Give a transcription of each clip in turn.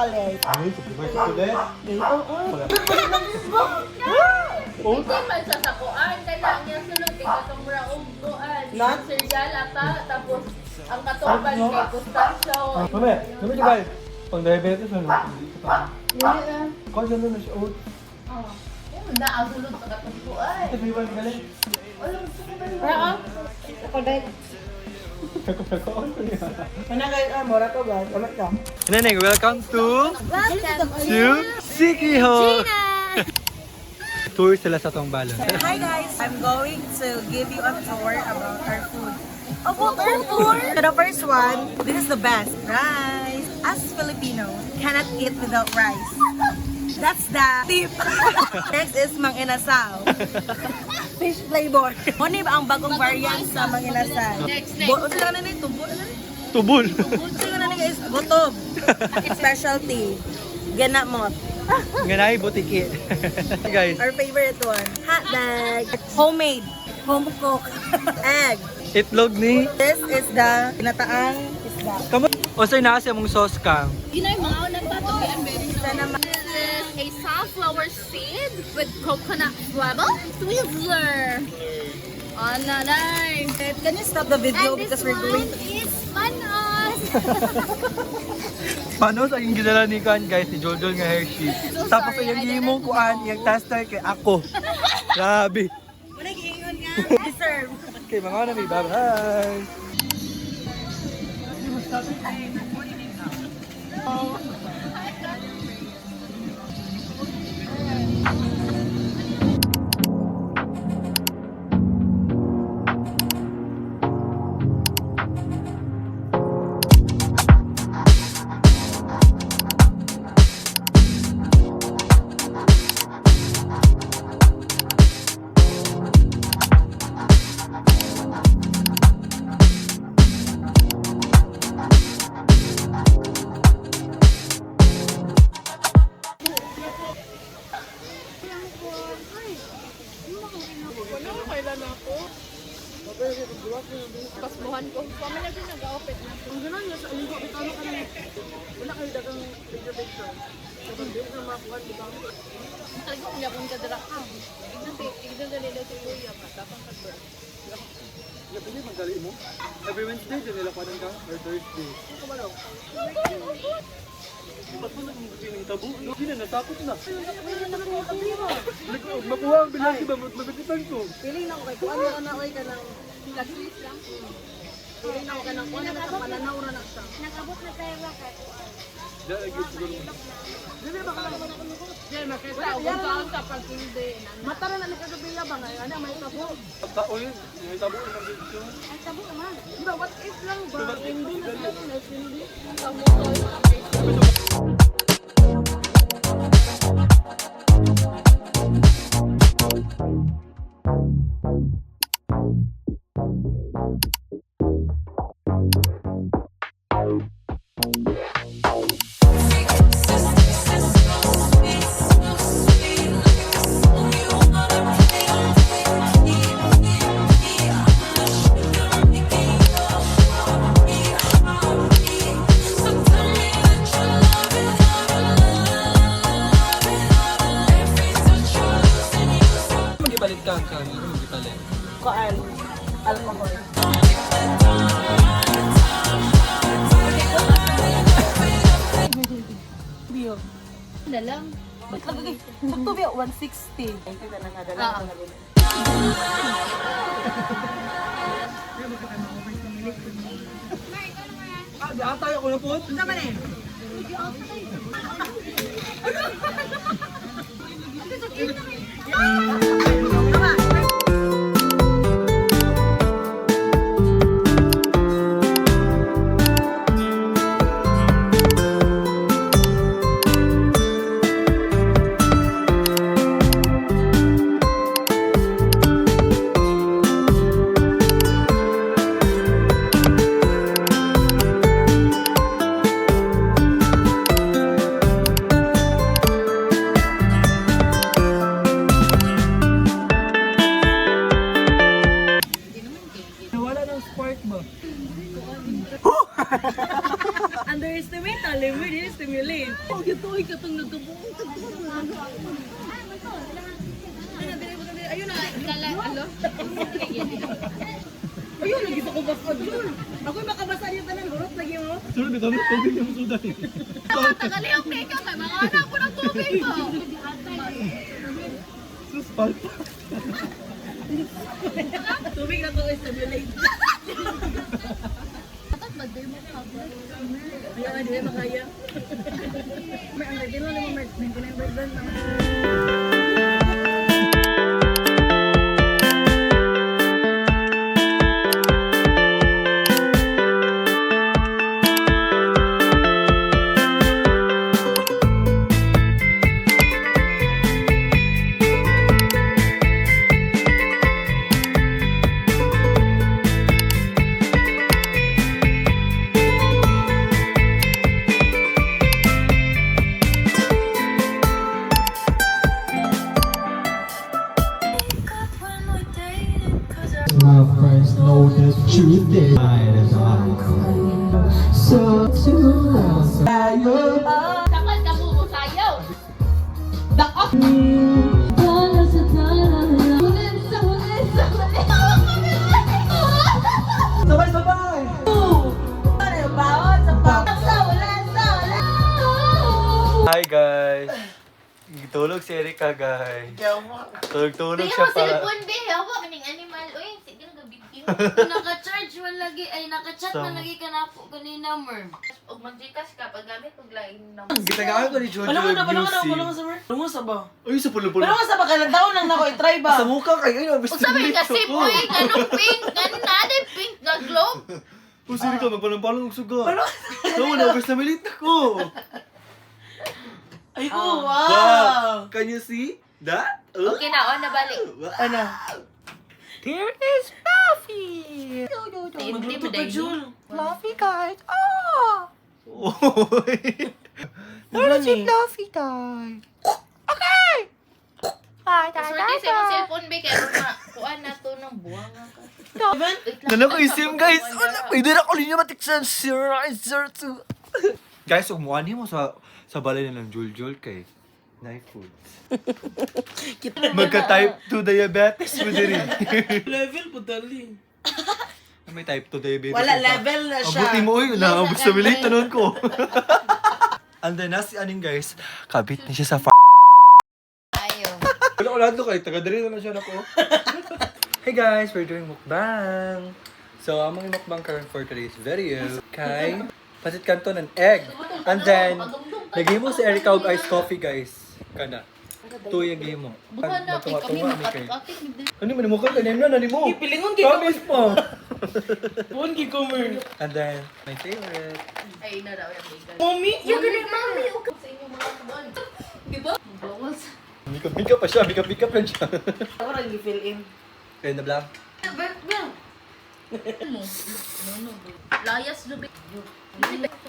chocolate. Ay, super chocolate. Hindi man sa sakuan, kailangan niya sulod kay katong raong buwan. Not? Cereal ata, tapos ang katuban kay Gustacho. Mami, mami ka guys. Pang diabetes na no? Kung gano'n na siya oat. Na ang sulod sa katong buwan. Ito yung mga galing. Chocolate. Peko-peko. Ano guys, mura to guys. Ulit ka. Neneng, welcome to Sikiho! Tour sila sa tong balon. Hi guys, I'm going to give you a tour about our food. About our tour? So the first one, this is the best. Rice. As Filipino, cannot eat without rice. That's the tip. Next is Mang Inasal. Fish flavor. Ano ba ang bagong variant sa Mang Inasal? Next. Ano ka na nito? Tubol! Ano ka na nito is gutob. Specialty. Ganamot. Ganay, butiki. Guys, Our favorite one. Hot dog. Homemade. Home cook. Egg. itlog ni... This is the pinataang isda. Kamu... O sa'yo na sa mong sauce ka. Yun ay mga unang patuloy ang very Isa naman. This is a sunflower seed with coconut flavor. Twizzler. Oh, nanay. Can you stop the video because we're going to is manos. Paano sa aking ginala ni Kan guys, ni Joljol nga Hershey. So Tapos sorry, yung I himong didn't kuan, know. yung taster kay ako. Grabe. Muna giingon nga. Deserve. Okay, mga nami, bye-bye. Pasmuhan ko. Pamilya din nag-outfit na. Ang ganun nga sa linggo, bitano ka na. Wala kayo dagang picture. So, hindi na makuhan, di ba? Talaga kung yapon ka dira ka. Ignan na nila si Kuya. Matapang ka bro. Pili, magdali mo. Every Wednesday, dyan nila pa ka? Or Thursday? Ano ba lang? Ba't mo nang piling tabo? Hindi na, natakot na. Makuha ang bilang, diba? Mabigitan ko. Piling na ko kay kuhan na na ka ng Nag-sweet lang. piling na ko ka ng kuhan na nakapananaw na na siya. Nag-abot na tayo bakit? Dahil agad siguro. Dili ba ka lang ako Diyan, makita. Kung saan ka pag hindi. Mata na ni kagabiya ba ngayon? Ano, may tabo. Tao yun. May tabo yun ang video. Ay, tabo naman. Diba, what if lang ba? Hindi na tayo na hindi. Magipalit ka ka. Ano magipalit? Kuhan. Alcohol. Biyo. Na lang. Ba't lagay? Ito biyo, 160. Ay, kita na nga. Dala ko na biyo. Di atay ako na po. Ano ba na eh? Gitoy ka itong nagkabuong. Ayun na. Ayun, nagito ko basta dyan. Ako'y makabasa niya tanan. Hurot lagi mo. Sir, di kami tubig yung sudan eh. Tagaliyok na ikaw kay mga anak ko ng tubig mo. Sus, palpa. Tubig na to stimulate. Dapat mag-day mo ka ba? Ayaw nga, di ba makaya? May ang lagi lang naman, may kinemberdon naman. My friends know the truth that I am so too Dapat ka mo sayaw. Dakot. Sabay-sabay! Hi guys! Tulog si Erika guys. Tulog-tulog siya para. Cellphone be, hawa maning animal. Uy, sige na gabigin. Naka-charge man lagi ay naka-chat man lagi ka na po kanina mer. Og mag-Gcash ka pag gamit og lain na. Gitagaan ko ni Jojo Ano nga Music. sa mer? Ano nga sa ba? Uy, sa pulo-pulo. Pero nga sa ba, kailan taon lang na ako, i-try ba? Sa mukha kayo, ayun, O sabi ka sip, uy, ganong pink, ganon na din pink na globe. Uy, siri ka, magpalang-palang og suga. Tawa na, basta malit ako. Ay ko, Wow! wow! Can you see that? Oh? Okay na, nabalik. Ano? Here is Fluffy! Magluto ka, Jul. Fluffy guys! Oh! Oy! Wala ni. Fluffy guys! Okay! Swerte sa imong cellphone be, kaya kuha na to ng buwang ka. Evan? Nalo ko isim guys! Wala, pwede na ko linya matiksan 0902. Guys, umuani mo sa balay na ng Jul-Jul kay Night Foods. Magka-type 2 diabetes mo din eh. Level po dali. May type 2 diabetes. Wala, ka. level na siya. Abuti mo yun, naabot sa milit tanon ko. And then, si aning guys, kabit niya siya sa Ayaw. Wala ko lahat kayo, taga-dali na siya na ko. Hey guys, we're doing mukbang. So, among mukbang karon for today's video kay pasit kanton and egg. And then, lagay mo si Erika og iced coffee guys. Kana. Tuyo yung game mo. Bukan na, kay kami kay. makatik-atik. Ano man mo ka kanin na mo. Ipilingon kayo. Promise pa. Buwan kay Comer. And then, my favorite. Ay, na daw yung bigan. Mommy? Yung ganun, mami, okay. Sa inyong mga kabon. Diba? Bawas. Bika pa siya, bika lang siya. Ako lang i-fill in. Kaya na blang. Bel. No. Layas lubi.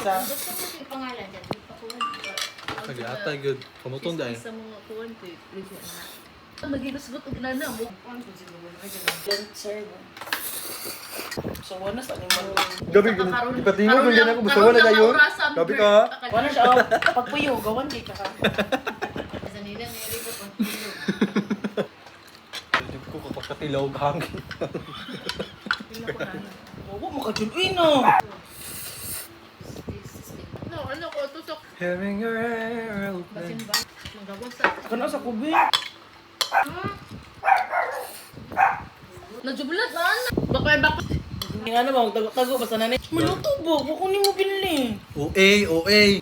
Sa? Gusto ko yung pangalan dyan. Sige, ata good. Pumutong dahil. Sa mga kuwan ko, review na. Magigusgot og nana mo. Yan, sir. So, wala sa animal. Gabi, ipatingin ko ganyan ako. Gusto wala na yun. Gabi ka. Wala siya, oh. Pagpuyo, gawan kay ka. Sa nila, ngayari ko pang tulog. Hindi ko kapagkatilaw hangin. Huwag mo ka, Jul. Uy, no! No, ano ko, tusok. Hearing your hair open. Basin ba? Magawas sa... Kana sa kubi. Najubulat na ano? Bakay. Yung ano ba, magtago-tago, basta nanay. Maluto ba? Kukunin mo binili. OA.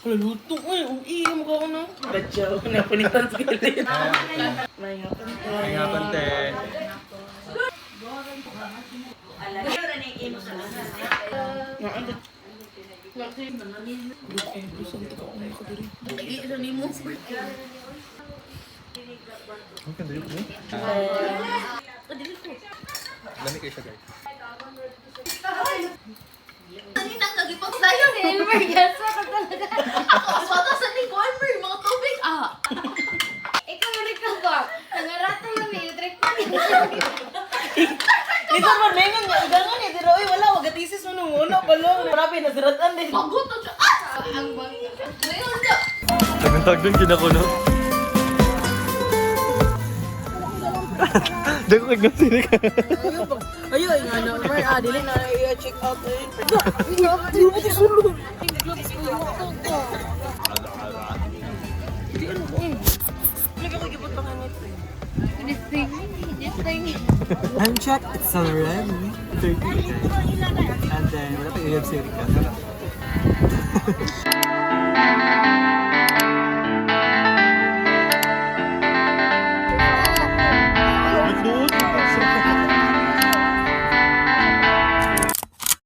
Wala luto. Uy, uwi, mukha ko na. Badyaw, napanitan sa galit. Mahingapan. Mahingapan, te. Lagi sa nimo. Ang ganda yun, no? Lami kayo siya, guys. Kanina nagipagsayo ni Elmer. Yes, ako talaga. Ako, aswata sa ni ko, Elmer. Mga tubig, Ikaw yung nagkagwa. Nangarata yung electric pa. Lisa man, mengon nga. Igangan eh. Pero, wala. Wag atisis mo nung una. Palo. Marami, nasiratan din. Bagot na siya. Ang bangga. Ngayon, Tagdun kinakuno. Dako kag nasini ka. Ayo, nga na. Dili na i-check out eh. Time check, it's already 30 And then, wala pa i-siri ka.